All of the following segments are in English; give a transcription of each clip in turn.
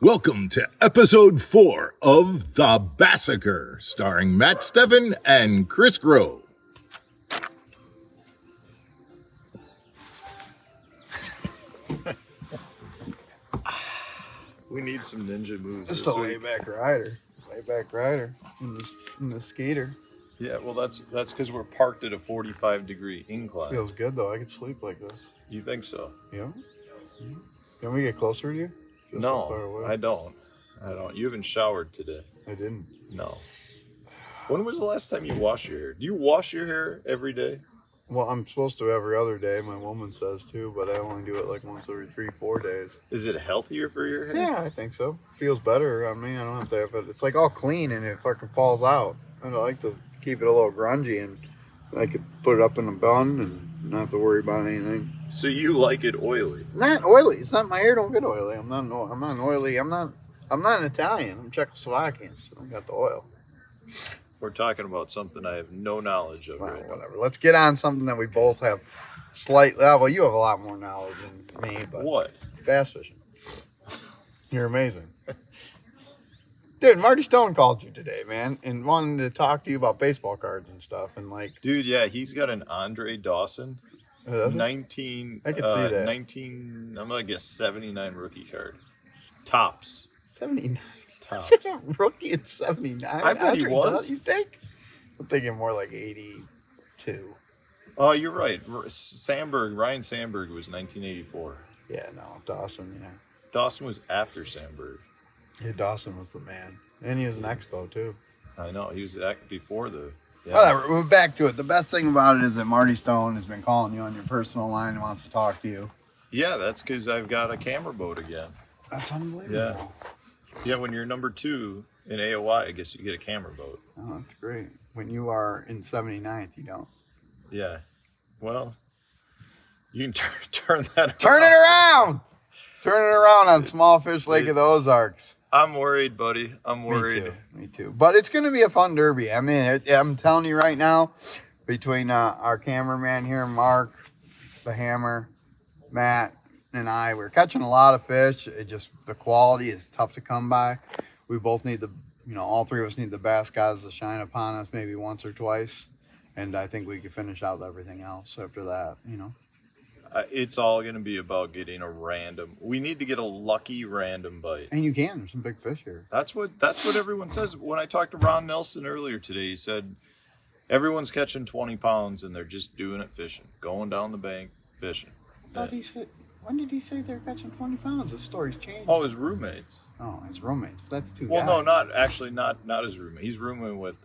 Welcome to episode 4 of The BASSACRE, starring Matt Steffen and Chris Grove. We need some ninja moves. It's the layback rider. Layback rider in the skater. Yeah, well, that's because we're parked at a 45-degree incline. Feels good though. I could sleep like this. You think so? Yeah. Can we get closer to you? Feels so far No, away. I don't. You haven't showered today. I didn't. No. When was the last time you washed your hair? Do you wash your hair every day? Well, I'm supposed to every other day. My woman says too, but I only do it like once every 3-4 days. Is it healthier for your hair? Yeah, I think so. Feels better on me. I don't have to have it. It's like all clean and it fucking falls out. And I like to keep it a little grungy and I could put it up in a bun and not have to worry about anything. So you like it oily? Not oily. It's not, my hair don't get oily. I'm not oily. I'm not an Italian. I'm Czechoslovakian, so I got the oil. We're talking about something I have no knowledge of Well, right now. whatever. Let's get on something that we both have slightly. Well, you have a lot more knowledge than me, but What? bass fishing. You're amazing. Dude, Marty Stone called you today, man, and wanted to talk to you about baseball cards and stuff. And like, Dude, yeah, he's got an Andre Dawson. does it? 19. I could see that. 19. I'm gonna guess 79 rookie card. Tops. 79. Tops. Rookie at 79. I bet he was. You think? I'm thinking more like 82. Oh, you're right. Ryan Sandberg was 1984. Yeah, no, Dawson, yeah. Dawson was after Sandberg. Yeah, Dawson was the man. And he was an expo, too. I know. He was before the... Yeah. Whatever, we're back to it. The best thing about it is that Marty Stone has been calling you on your personal line and wants to talk to you. Yeah, that's because I've got a camera boat again. That's unbelievable. Yeah. Yeah, when you're number 2 in AOI, I guess you get a camera boat. Oh, that's great. When you are in 79th, you don't. Yeah. Well, you can turn that around. Turn it around! Turn it around on Small Fish Lake of the Ozarks. I'm worried, buddy. I'm worried. Me too. But it's going to be a fun derby. I mean, I'm telling you right now, between our cameraman here, Mark, the Hammer, Matt, and I, we're catching a lot of fish. The quality is tough to come by. We both need all three of us need the bass guys to shine upon us maybe once or twice. And I think we could finish out everything else after that, It's all going to be about getting we need to get a lucky random bite. And you can. There's some big fish here. That's what everyone says. When I talked to Ron Nelson earlier today, he said everyone's catching 20 pounds and they're just doing it fishing, going down the bank fishing. When did he say they're catching 20 pounds? This story's changed. Oh, his roommates. Oh, his roommates. That's two Well, guys. no, not his roommate. He's rooming with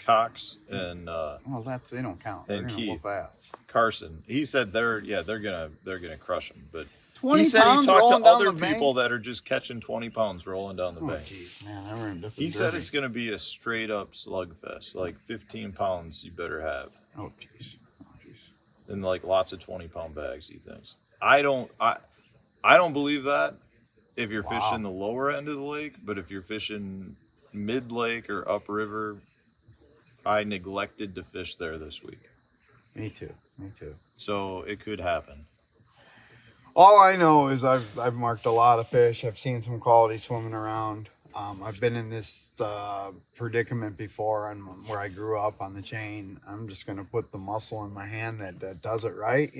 Cox and they don't count. and They're gonna Keith. whoop ass. Carson. He said they're gonna crush him. But 20 he said he pounds talked rolling to down other the bank? people that are just catching 20 pounds rolling down the bank. Jeez, man, we're in a different He said derby. it's gonna be a straight up slugfest. Like 15 pounds you better have. Oh, jeez. And like lots of 20-pound bags, he thinks. I don't believe that if you're fishing the lower end of the lake, but if you're fishing mid-lake or upriver, I neglected to fish there this week. Me too. So it could happen. All I know is I've marked a lot of fish. I've seen some quality swimming around. I've been in this predicament before and where I grew up on the chain. I'm just going to put the muscle in my hand that does it right,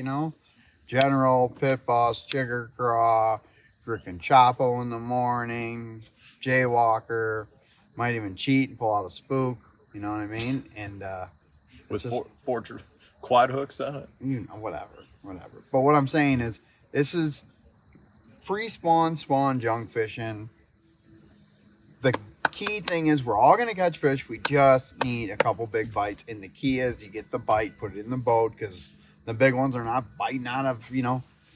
General, Pit Boss, Chigger Craw, freaking Chapo in the morning, Jaywalker, might even cheat and pull out a spook, you know what I mean? And With four quad hooks on it? Whatever. But what I'm saying is, this is pre-spawn, spawn junk fishing. The key thing is we're all going to catch fish. We just need a couple big bites. And the key is you get the bite, put it in the boat, because the big ones are not biting out of,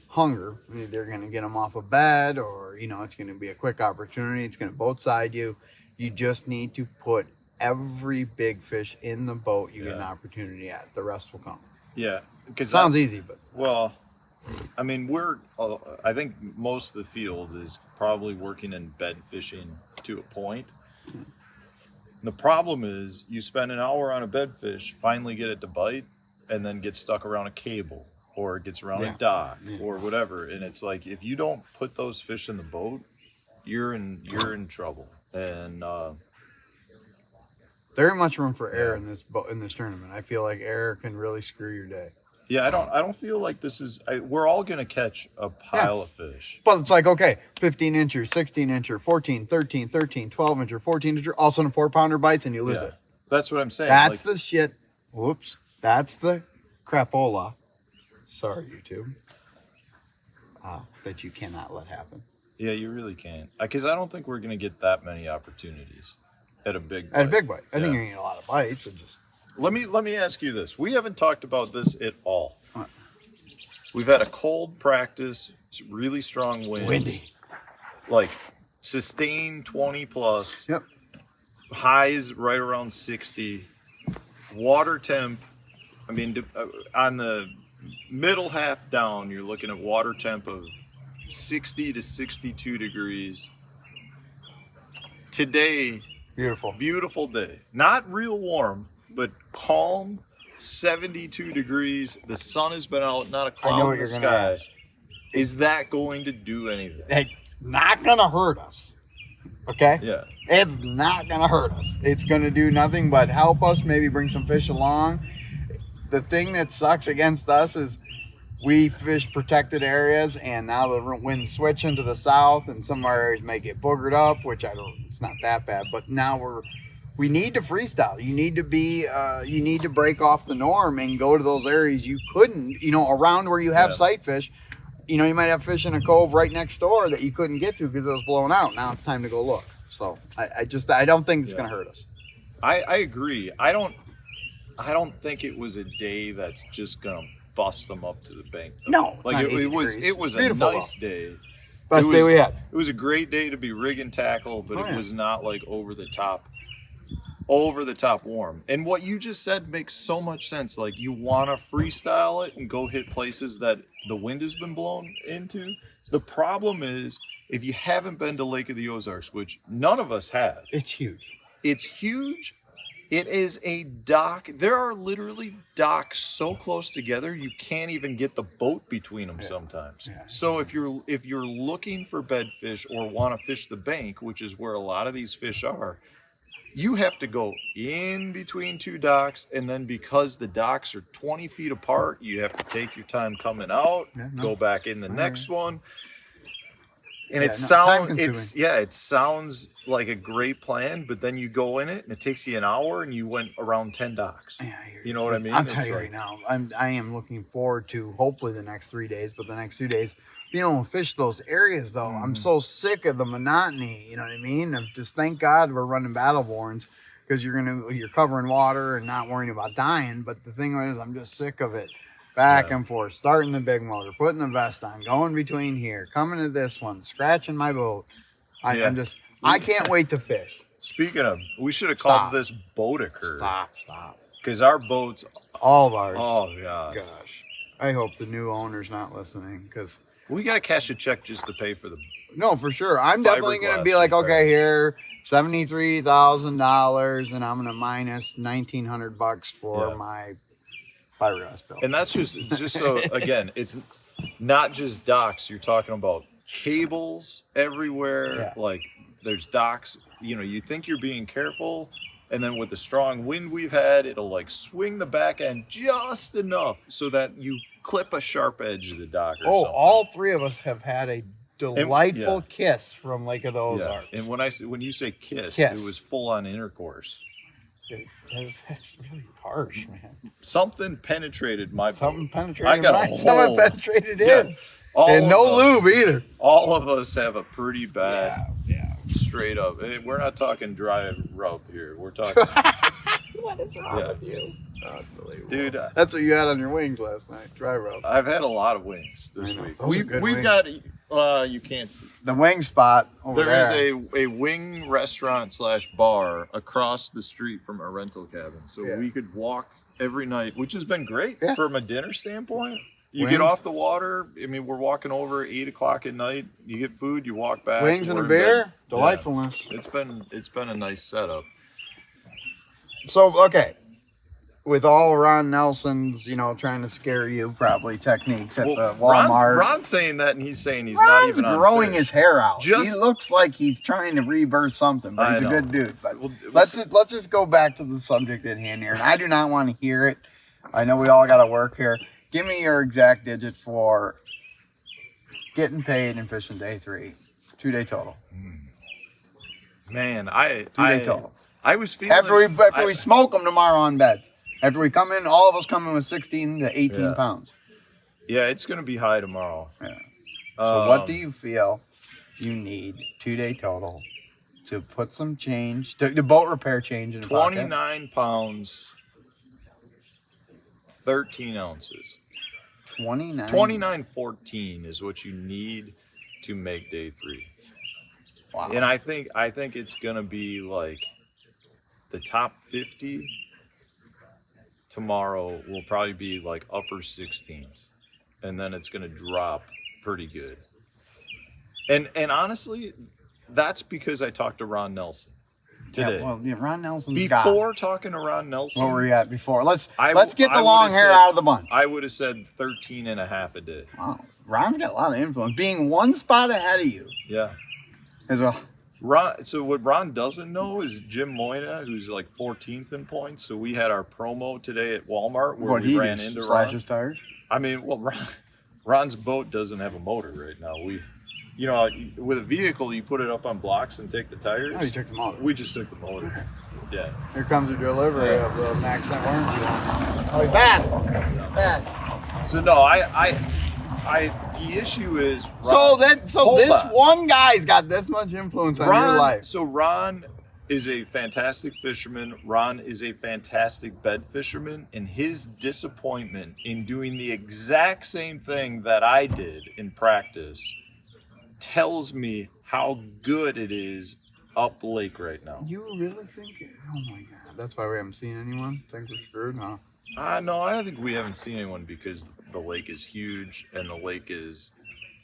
hunger. They're going to get them off a bed or, it's going to be a quick opportunity. It's going to boat side you. You just need to put every big fish in the boat you get an opportunity at. The rest will come. Yeah. Sounds easy, but... Well, I mean, I think most of the field is probably working in bed fishing to a point. The problem is you spend an hour on a bed fish, finally get it to bite, and then get stuck around a cable or it gets around a dock or whatever. And it's like, if you don't put those fish in the boat, you're in trouble. And Very much room for error in this tournament. I feel like error can really screw your day. yeah, I don't feel like this is. We're all gonna catch a pile of fish. But it's like, okay, 15 incher, 16 incher, 14, 13, 13, 12 incher, 14 incher, all of a sudden 4-pounder bites and you lose it. That's what I'm saying. That's like, the shit. Whoops. That's the crapola. Sorry, YouTube. That you cannot let happen. Yeah, you really can't. Because I don't think we're gonna get that many opportunities at a big bite. At a big bite. I think you're going to get a lot of bites. And just... Let me ask you this. We haven't talked about this at all. What? We've had a cold practice, it's really strong winds. Windy. Like sustained 20 plus. Yep. Highs right around 60. Water temp, I mean, on the middle half down, you're looking at water temp of 60 to 62 degrees. Today, beautiful day. Not real warm, but calm, 72 degrees. The sun has been out, not a cloud in the sky. Is that going to do anything? It's not going to hurt us. Okay? Yeah. It's not going to hurt us. It's going to do nothing but help us, maybe bring some fish along. The thing that sucks against us is we fish protected areas, and now the wind's switching to the south, and some of our areas may get boogered up, which it's not that bad, but now we need to freestyle. You need to be, you need to break off the norm and go to those areas you couldn't, around where you have sight fish. You might have fish in a cove right next door that you couldn't get to because it was blowing out. Now it's time to go look. So I don't think it's going to hurt us. I agree. I don't think it was a day that's just going to bust them up to the bank, though. No, like it was a nice day. Best day we had. It was a great day to be rigging tackle, but it was not like over the top warm. And what you just said makes so much sense. Like, you want to freestyle it and go hit places that the wind has been blown into. The problem is, if you haven't been to Lake of the Ozarks, which none of us have, it's huge. It's huge. It is a dock. There are literally docks so close together you can't even get the boat between them sometimes. Yeah. So if you're looking for bedfish or want to fish the bank, which is where a lot of these fish are, you have to go in between two docks, and then because the docks are 20 feet apart, you have to take your time coming out, go back in the next one. And it sounds like a great plan, but then you go in it and it takes you an hour and you went around 10 docks. Yeah, you know what I mean? I'll tell you right now, I am looking forward to hopefully the next 3 days, but the next 2 days being able to fish those areas though. I'm so sick of the monotony, you know what I mean? Just thank God we're running battle warrants because you're covering water and not worrying about dying. But the thing is, I'm just sick of it. Back and forth, starting the big motor, putting the vest on, going between here, coming to this one, scratching my boat. I can't wait to fish. Speaking of, we should have called this BASSACRE. Stop. Because our boats, all of ours. Oh God. Gosh. I hope the new owner's not listening because we got to cash a check just to pay for the. No, for sure. I'm definitely going to be like, okay, here, $73,000, and I'm going to minus $1,900 for my fiberglass bill. And that's just so, again, it's not just docks. You're talking about cables everywhere. Yeah. Like, there's docks, you think you're being careful, and then with the strong wind we've had, it'll like swing the back end just enough so that you clip a sharp edge of the dock or something. All three of us have had a delightful kiss from Lake of the Ozarks. And when you say kiss, it was full on intercourse. Dude, that's really harsh, man. Something penetrated my boat. Someone penetrated his. And no lube either. All of us have a pretty bad, straight up. We're not talking dry rub here. We're talking. What is wrong with you? Unbelievable. Dude, that's what you had on your wings last night. Dry rub. I've had a lot of wings this week. We've got. You can't see the wing spot over there. There is a wing restaurant / bar across the street from our rental cabin, so we could walk every night, which has been great from a dinner standpoint. You get off the water. I mean, we're walking over 8 o'clock at night. You get food. You walk back. Wings and a beer. Delightfulness. It's been a nice setup. So okay, with all Ron Nelson's, trying to scare you, probably techniques at Well, the Walmart. Ron's saying that, and he's saying he's not Ron's even on growing fish. his hair out. He Just- looks like he's trying to rebirth something, but I he's a know. good dude. But Well, let's just go back to the subject at hand here. And I do not want to hear it. I know we all got to work here. Give me your exact digit for getting paid and fishing day 3. 2-day total. Man, 2-day total. I was feeling After we smoke them tomorrow on beds. After we come in, all of us come in with 16 to 18 Yeah. pounds. Yeah, it's gonna be high tomorrow. Yeah. So what do you feel you need 2-day total to put some change, the boat repair change in the pocket? 29 pounds, 13 ounces. 29. 29.14 is what you need to make day 3. Wow. And I think it's gonna be like the top 50 tomorrow will probably be like upper 16s, and then it's gonna drop pretty good. And honestly, that's because I talked to Ron Nelson today. Ron Nelson's Before talking to Ron Nelson, what were you at before? Let's I get the would've long hair said- out of the bunch. I would have said 13 and a half a day. Wow. Ron's got a lot of influence. Being one spot ahead of you Yeah. is a Ron, so what Ron doesn't know is Jim Moyna, who's like 14th in points. So we had our promo today at Walmart where what we he ran does, into slash Ron. his tires. I mean, well, Ron's boat doesn't have a motor right now. With a vehicle, you put it up on blocks and take the tires. Oh, you took the motor. We just took the motor. Yeah. Here comes the delivery of the Max Scent Warranty. Oh, Bass. So no, the issue is So Ron, hold this on. one guy's got this much influence on your life. So Ron is a fantastic fisherman. Ron is a fantastic bed fisherman, and his disappointment in doing the exact same thing that I did in practice tells me how good it is up lake right now. You really think it? Oh my God. That's why we haven't seen anyone? Think we're screwed, huh? No, I don't think we haven't seen anyone because the lake is huge and the lake is,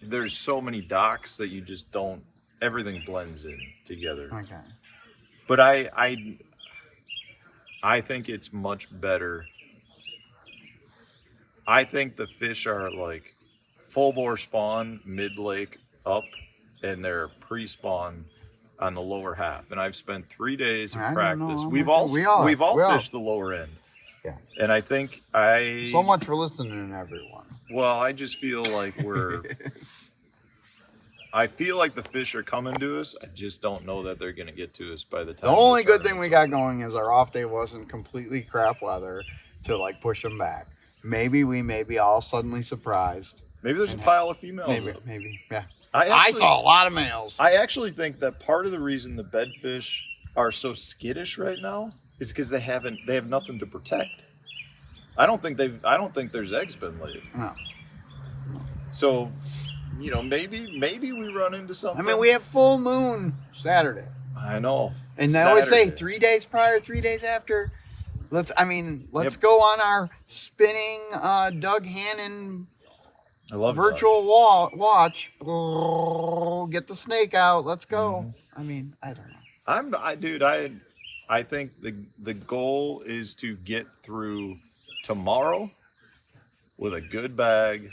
there's so many docks that you just don't, everything blends in together. Okay. But I think it's much better. I think the fish are like full bore spawn, mid lake up, and they're pre-spawn on the lower half. And I've spent 3 days of I don't practice. know. We've We all all. fished the lower end. Yeah. And I think So much for listening, everyone. well, I just feel like I feel like the fish are coming to us. I just don't know that they're going to get to us by the time. The only good thing we tournament's got going is our off day wasn't completely crap weather to like push them back. Maybe we may be all suddenly surprised. Maybe there's a pile of females. Maybe, yeah. I saw a lot of males. I actually think that part of the reason the bedfish are so skittish right now is because they have nothing to protect. I don't think there's eggs been laid. No. So, maybe we run into something. I mean, we have full moon Saturday. I know. And they always say Saturday. 3 days prior, 3 days after. Let's Yep. go on our spinning Doug Hannon I love virtual watch. Oh, get the snake out. Let's go. Mm-hmm. I mean, I don't know. I think the goal is to get through tomorrow with a good bag,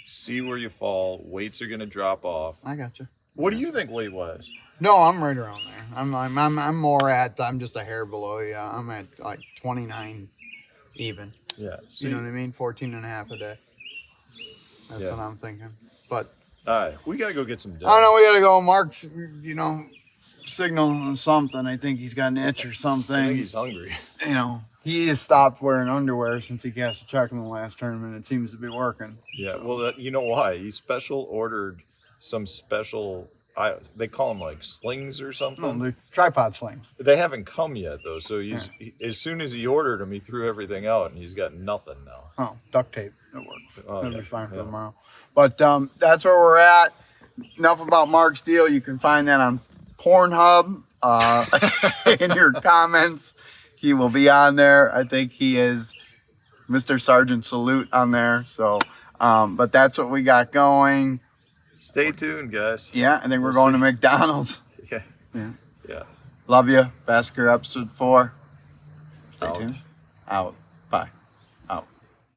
see where you fall. Weights are going to drop off. I got you. What do you think weight wise? No, I'm right around there. I'm more at. I'm just a hair below you. I'm at like 29 even. Yeah. You know what I mean? 14 and a half a day. That's Yeah. what I'm thinking. But All right, we got to go get some dinner. I don't know. We gotta go. Mark's, signal something. I think he's got an itch or something. I think he's hungry. He has stopped wearing underwear since he cast a check in the last tournament. It seems to be working. Yeah, well, you know why? He special ordered some special, they call them like slings or something. The tripod slings. They haven't come yet, though. So as soon as he ordered them, he threw everything out, and he's got nothing now. Oh, duct tape. It works. Oh, It'll yeah, be fine for yeah. tomorrow. But that's where we're at. Enough about Mark's deal. You can find that on Pornhub in your comments. He will be on there. I think he is Mr. Sergeant Salute on there. So, but that's what we got going. Stay tuned, guys. Yeah, I think we're We'll going see. to McDonald's. Yeah. Yeah. Yeah. Love you. BASSACRE episode 4. Stay Out. tuned. Out. Bye.